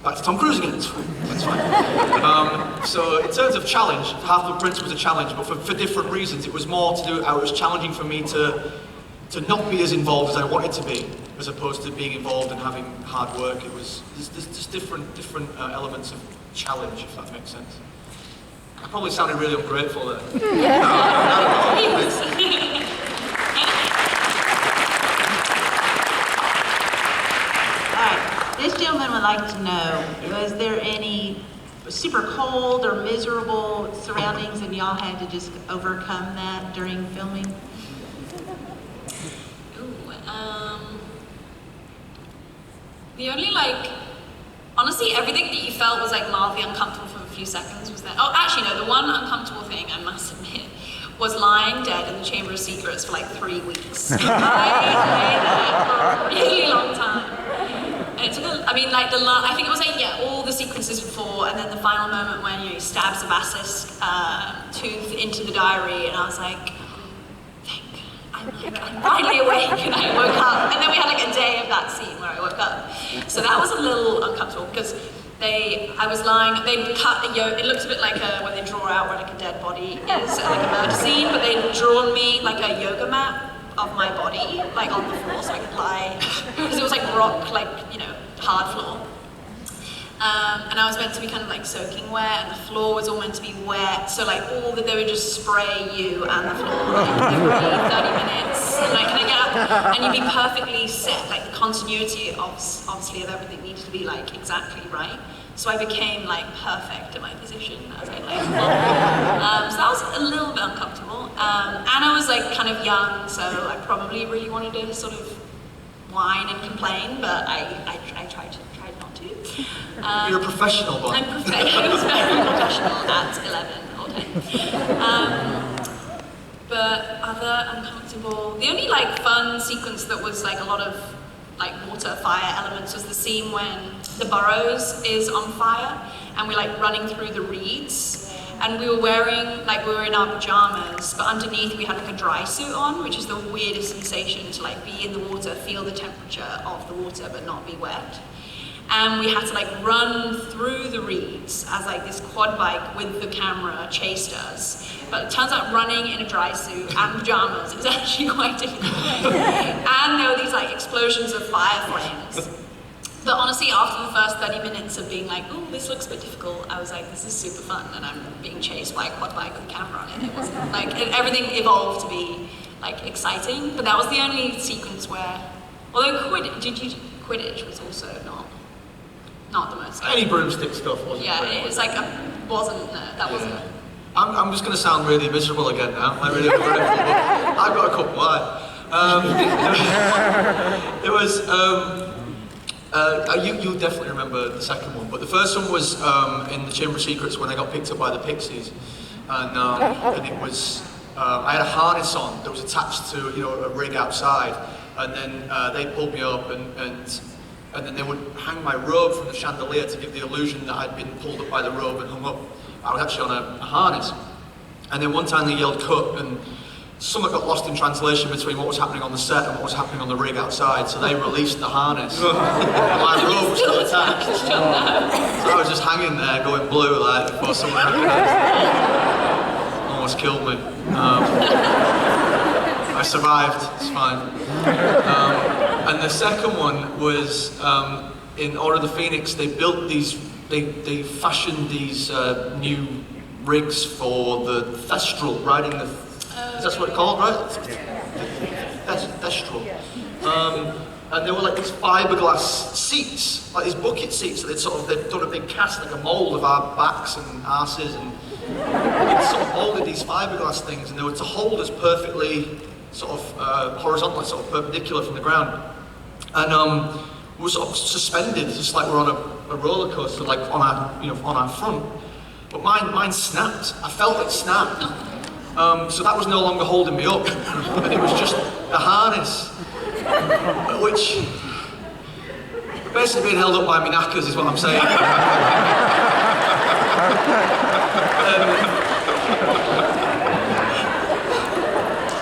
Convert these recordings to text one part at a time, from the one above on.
back to Tom Cruise again. That's fine. So in terms of challenge, Half-Blood Prince was a challenge, but for different reasons. It was more to do. It was challenging for me to not be as involved as I wanted to be, as opposed to being involved and having hard work. It was there's just different elements of challenge, if that makes sense. I probably sounded really ungrateful there. Yeah. No, This gentleman would like to know, was there any super cold or miserable surroundings and y'all had to just overcome that during filming? The only honestly everything that you felt was mildly uncomfortable for a few seconds was that, oh actually no, the one uncomfortable thing I must admit was lying dead in the Chamber of Secrets for 3 weeks. I lay there for a really long time. And it took I think it was all the sequences before, and then the final moment when he stabs the basilisk tooth into the diary, and I was like, I'm finally awake, and I woke up, and then we had a day of that scene where I woke up. So that was a little uncomfortable because I was lying, they cut it looks a bit like when they draw out where a dead body is, a murder scene, but they'd drawn me a yoga mat of my body, on the floor so I could lie, because it was rock, hard floor. And I was meant to be kind of soaking wet, and the floor was all meant to be wet, so they would just spray you and the floor every 30 minutes, and can I get up? And you'd be perfectly set, the continuity obviously of everything needed to be exactly right. So I became perfect at my position as I lay on the floor. So that was a little bit uncomfortable. And I was kind of young, so I probably really wanted to sort of whine and complain, but I tried not to. You're a professional, Bob. I was very professional at 11 or 10. But other uncomfortable, the only fun sequence that was a lot of water, fire elements was the scene when the Burrows is on fire and we're running through the reeds. And we were wearing, we were in our pajamas, but underneath we had a dry suit on, which is the weirdest sensation to be in the water, feel the temperature of the water, but not be wet. And we had to run through the reeds as this quad bike with the camera chased us. But it turns out running in a dry suit and pajamas is actually quite difficult. And there were these explosions of fire flames. But honestly, after the first 30 minutes of being oh, this looks a bit difficult, I was this is super fun, and I'm being chased by a quad bike with a camera on it. It wasn't everything evolved to be exciting, but that was the only sequence where, although Quidditch was also not the most. Any broomstick stuff wasn't. Yeah, it was that wasn't. I'm just going to sound really miserable again now. I really regret it. I've got a couple. Why? It was. You'll definitely remember the second one, but the first one was in the Chamber of Secrets when I got picked up by the Pixies, and it was I had a harness on that was attached to a rig outside, and then they pulled me up and then they would hang my robe from the chandelier to give the illusion that I'd been pulled up by the robe and hung up. I was actually on a harness, and then one time they yelled cut and. Something got lost in translation between what was happening on the set and what was happening on the rig outside, so they released the harness. My robe was still attached. So I was just hanging there going blue before someone recognized me. Almost killed me. I survived, it's fine. And the second one was in Order of the Phoenix. They built they fashioned these new rigs for the Thestral, riding the that's what it's called, right? Thestral. And they were these fiberglass seats, these bucket seats that they'd done a big cast, a mould of our backs and arses, and they'd molded these fiberglass things, and they were to hold us perfectly horizontal, perpendicular from the ground. And we were suspended, just like we're on a roller coaster, on our front. But mine snapped. I felt it snap. So that was no longer holding me up, and it was just the harness, which basically being held up by my knackers is what I'm saying.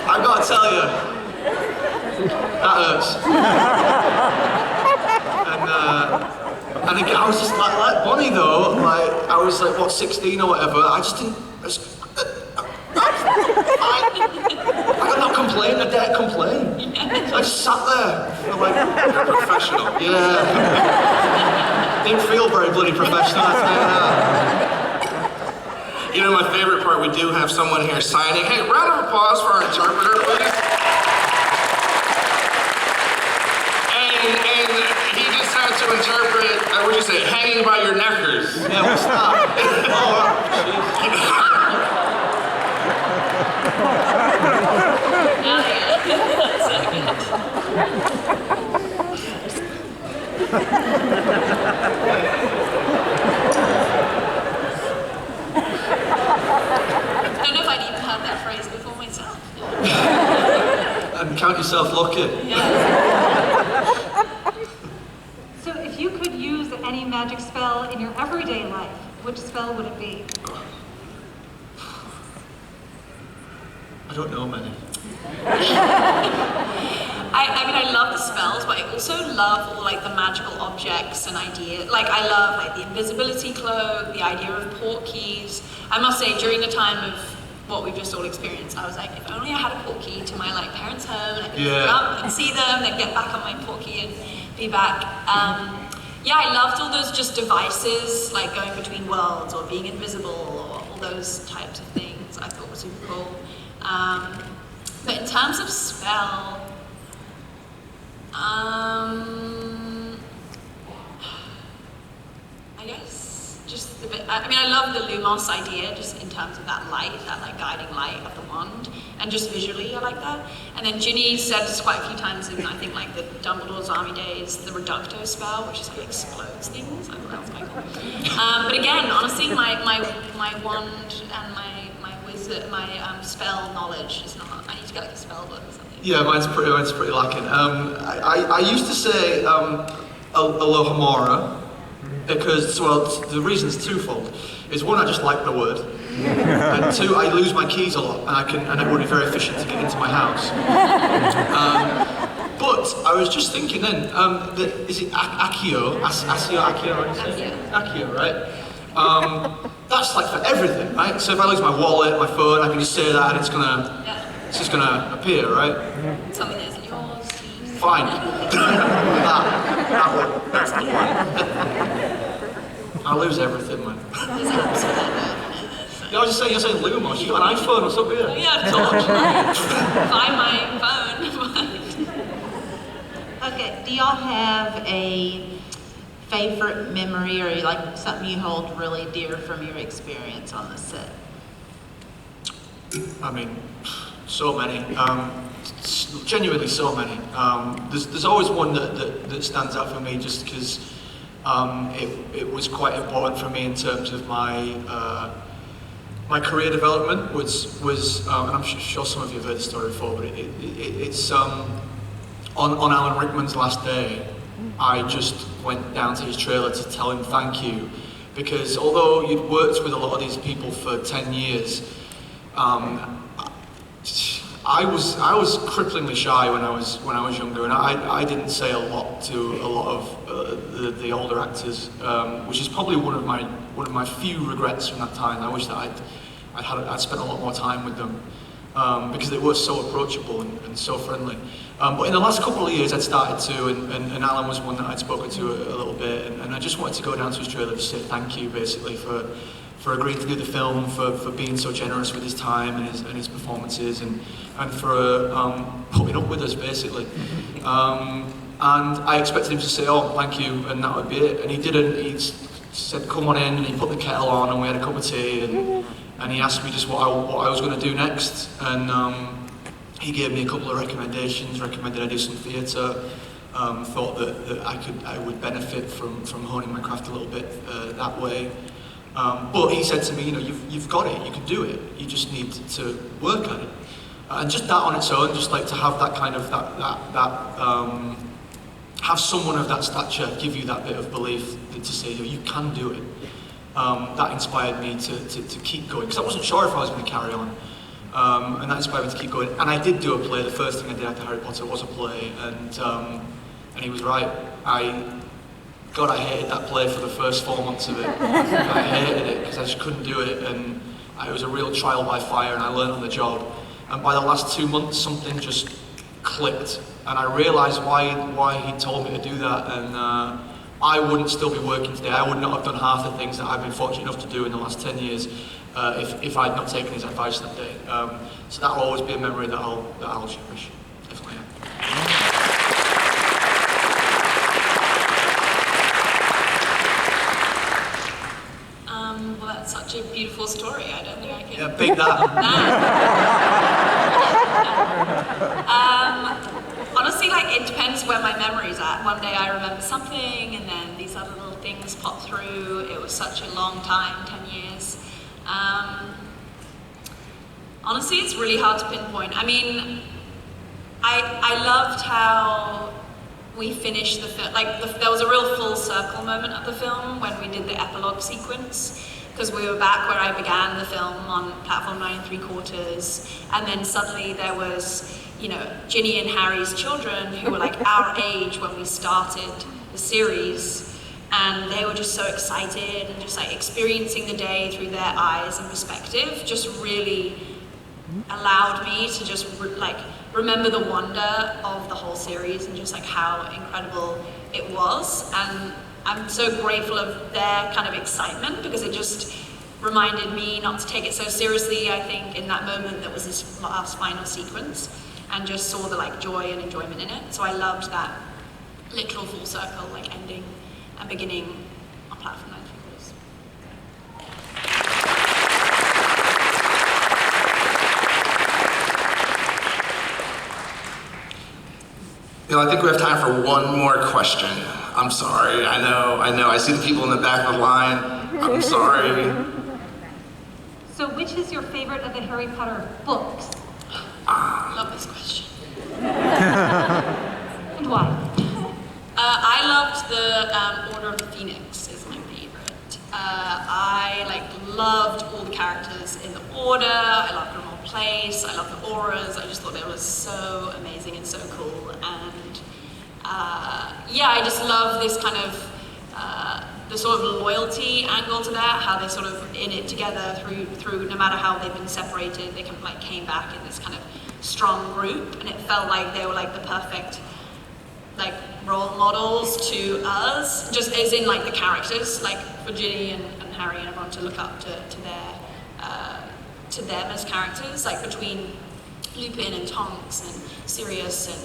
I've got to tell you, that hurts. And And again, I was just like Bonnie though, like, I was like, what, 16 or whatever, I just didn't, I'm not complaining, I dare complain. So I just sat there, I'm like, you're a professional. Yeah. Didn't feel very bloody professional, I'd say that. You know, my favorite part, we do have someone here signing. Hey, round of applause for our interpreter, please. And he just had to interpret, what'd you say, hanging by your neckers. Yeah, what's that? I don't know if I'd even heard that phrase before myself. And count yourself lucky. Yeah. So if you could use any magic spell in your everyday life, which spell would it be? I don't know many. I mean, I love the spells, but I also love all like the magical objects and ideas. Like, I love like the invisibility cloak, the idea of portkeys. I must say, during the time of what we've just all experienced, I was like, if only I had a portkey to my like parents' home, and I could jump and see them, then get back on my portkey and be back. Yeah, I loved all those just devices, like going between worlds or being invisible or all those types of things. I thought were super cool. But in terms of spell, I guess just a bit. I mean, I love the Lumos idea, just in terms of that light, that like guiding light of the wand, and just visually, I like that. And then Ginny said this quite a few times in, I think, like the Dumbledore's Army Days, the Reducto spell, which is like explodes things. I thought that was quite cool. But again, honestly, my wand and my spell knowledge is not. I need to get like a spell book or something. Yeah, mine's pretty lacking. I used to say Alohomora because, well, the reason's twofold. Is one, I just like the word, and two, I lose my keys a lot, and it would be very efficient to get into my house. But I was just thinking then, is it Accio? Accio, right? That's like for everything, right? So if I lose my wallet, my phone, I can just say that and it's just gonna appear, right? Something that isn't yours. Fine. that one. That's the one. I lose everything, man. You're saying Lumos, you got an iPhone or something? Oh, yeah, touch. Find my phone. Okay, do y'all have a favorite memory or like something you hold really dear from your experience on the set? I mean, so many. Genuinely so many. There's always one that stands out for me just because it was quite important for me in terms of my career development was and I'm sure some of you have heard the story before, but it's on Alan Rickman's last day, I just went down to his trailer to tell him thank you, because although you'd worked with a lot of these people for 10 years, I was cripplingly shy when I was younger, and I didn't say a lot to a lot of the older actors, which is probably one of my few regrets from that time. I wish that I'd spent a lot more time with them, because they were so approachable and so friendly. But in the last couple of years, I'd started to, and Alan was one that I'd spoken to a little bit, and I just wanted to go down to his trailer to say thank you, basically, for agreeing to do the film, for being so generous with his time and his performances, and for putting up with us, basically. And I expected him to say, oh, thank you, and that would be it. And he didn't. He said, come on in, and he put the kettle on, and we had a cup of tea, and he asked me just what I was going to do next. And he gave me a couple of recommendations, recommended I do some theatre, thought that I would benefit from honing my craft a little bit that way. But he said to me, you know, you've got it, you can do it, you just need to work at it. And just that on its own, just like to have that kind of, have someone of that stature give you that bit of belief to say, you can do it. That inspired me to keep going, because I wasn't sure if I was going to carry on. And that inspired me to keep going. And I did do a play. The first thing I did after Harry Potter was a play, and he was right. God, I hated that play for the first 4 months of it. I hated it because I just couldn't do it, and it was a real trial by fire, and I learned on the job. And by the last 2 months, something just clicked, and I realised why he told me to do that, and I wouldn't still be working today. I would not have done half the things that I've been fortunate enough to do in the last 10 years if I'd not taken his advice that day. So that'll always be a memory that I'll cherish. Definitely. Yeah. Well, that's such a beautiful story. I don't think I can. Yeah, big that. Honestly, like, it depends where my memory's at. One day I remember something, and then these other little things pop through. It was such a long time, 10 years. Honestly, it's really hard to pinpoint. I mean, I loved how we finished the film. Like, there was a real full circle moment of the film when we did the epilogue sequence, because we were back where I began the film on platform 9 3/4, and then suddenly there was, you know, Ginny and Harry's children who were like our age when we started the series, and they were just so excited and just like experiencing the day through their eyes and perspective just really allowed me to just remember the wonder of the whole series and just like how incredible it was. And I'm so grateful of their kind of excitement, because it just reminded me not to take it so seriously, I think, in that moment that was this last final sequence, and just saw the like joy and enjoyment in it. So I loved that literal full circle, like ending and beginning on platform 9 3/4. You know, I think we have time for one more question. I'm sorry. I know. I see the people in the back of the line. I'm sorry. So which is your favorite of the Harry Potter books? Love this question. And why? I loved the Order of the Phoenix is my favorite. I loved all the characters in the Order. I loved Grimmauld Place. I loved the auras. I just thought it was so amazing and so cool. And yeah, I just love this kind of the sort of loyalty angle to that. How they're sort of in it together through no matter how they've been separated, they kind of like came back in this kind of strong group, and it felt like they were like the perfect like role models to us, just as in like the characters, like for Ginny and Harry and everyone to look up to them as characters, like between Lupin and Tonks and Sirius and,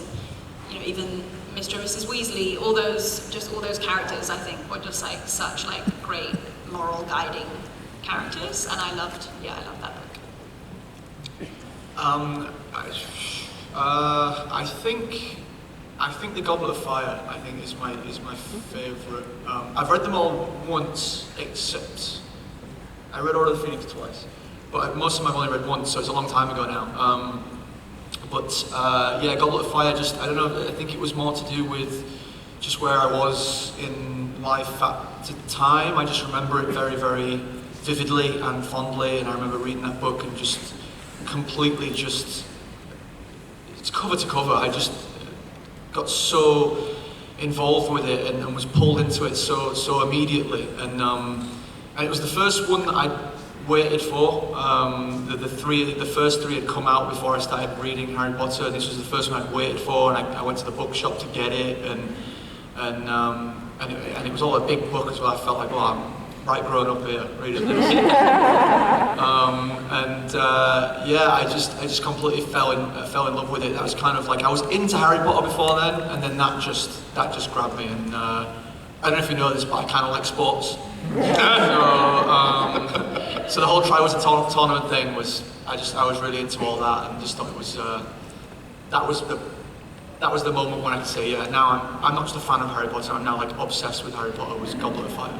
you know, even Mr. and Mrs. Weasley, all those characters I think were just like such like great moral guiding characters, and I loved that book. I think the Goblet of Fire, I think, is my favourite. I've read them all once, except I read Order of the Phoenix twice, but most of them I've only read once, so it's a long time ago now. Yeah, Goblet of Fire, just, I don't know, I think it was more to do with just where I was in life at the time. I just remember it very, very vividly and fondly, and I remember reading that book and just completely it's cover to cover. I just got so involved with it and was pulled into it so immediately, and it was the first one that I waited for. The first three had come out before I started reading Harry Potter, and this was the first one I'd waited for, and I went to the bookshop to get it, and it was all a big book as well. I felt like, well, I'm right grown up here reading this. Yeah, I just completely fell in love with it. That was kind of like, I was into Harry Potter before then, and then that just grabbed me. And I don't know if you know this, but I kind of like sports. So the whole Triwizard Tournament thing was, I was really into all that, and just thought it was that was the moment when I could say, yeah, now I'm not just a fan of Harry Potter, I'm now like obsessed with Harry Potter. Was Goblet of Fire.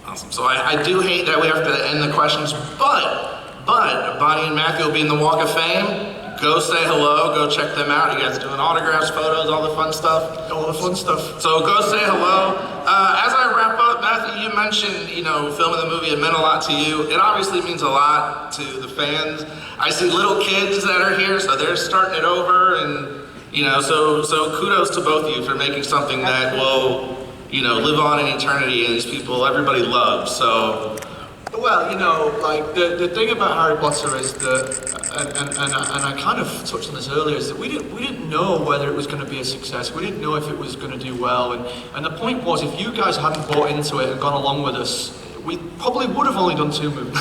Awesome. So I do hate that we have to end the questions, but Bonnie and Matthew will be in the Walk of Fame. Go say hello, go check them out. You guys doing autographs, photos, all the fun stuff? All the fun stuff. So go say hello. As I wrap up, Matthew, you mentioned, filming the movie, it meant a lot to you. It obviously means a lot to the fans. I see little kids that are here, so they're starting it over, and, so kudos to both of you for making something that will, live on in eternity, and these people everybody loves. So. Well, like the thing about Harry Potter is that, and I kind of touched on this earlier, is that we didn't know whether it was going to be a success. We didn't know if it was going to do well, and the point was, if you guys hadn't bought into it and gone along with us, we probably would have only done 2 movies.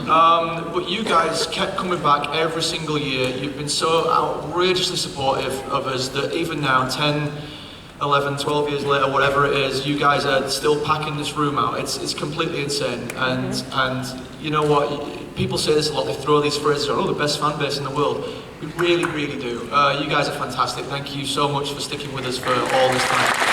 But you guys kept coming back every single year. You've been so outrageously supportive of us that even now, 10, 11, 12 years later, whatever it is, you guys are still packing this room out. It's completely insane. And you know what? People say this a lot. They throw these phrases, the best fan base in the world. We really, really do. You guys are fantastic. Thank you so much for sticking with us for all this time.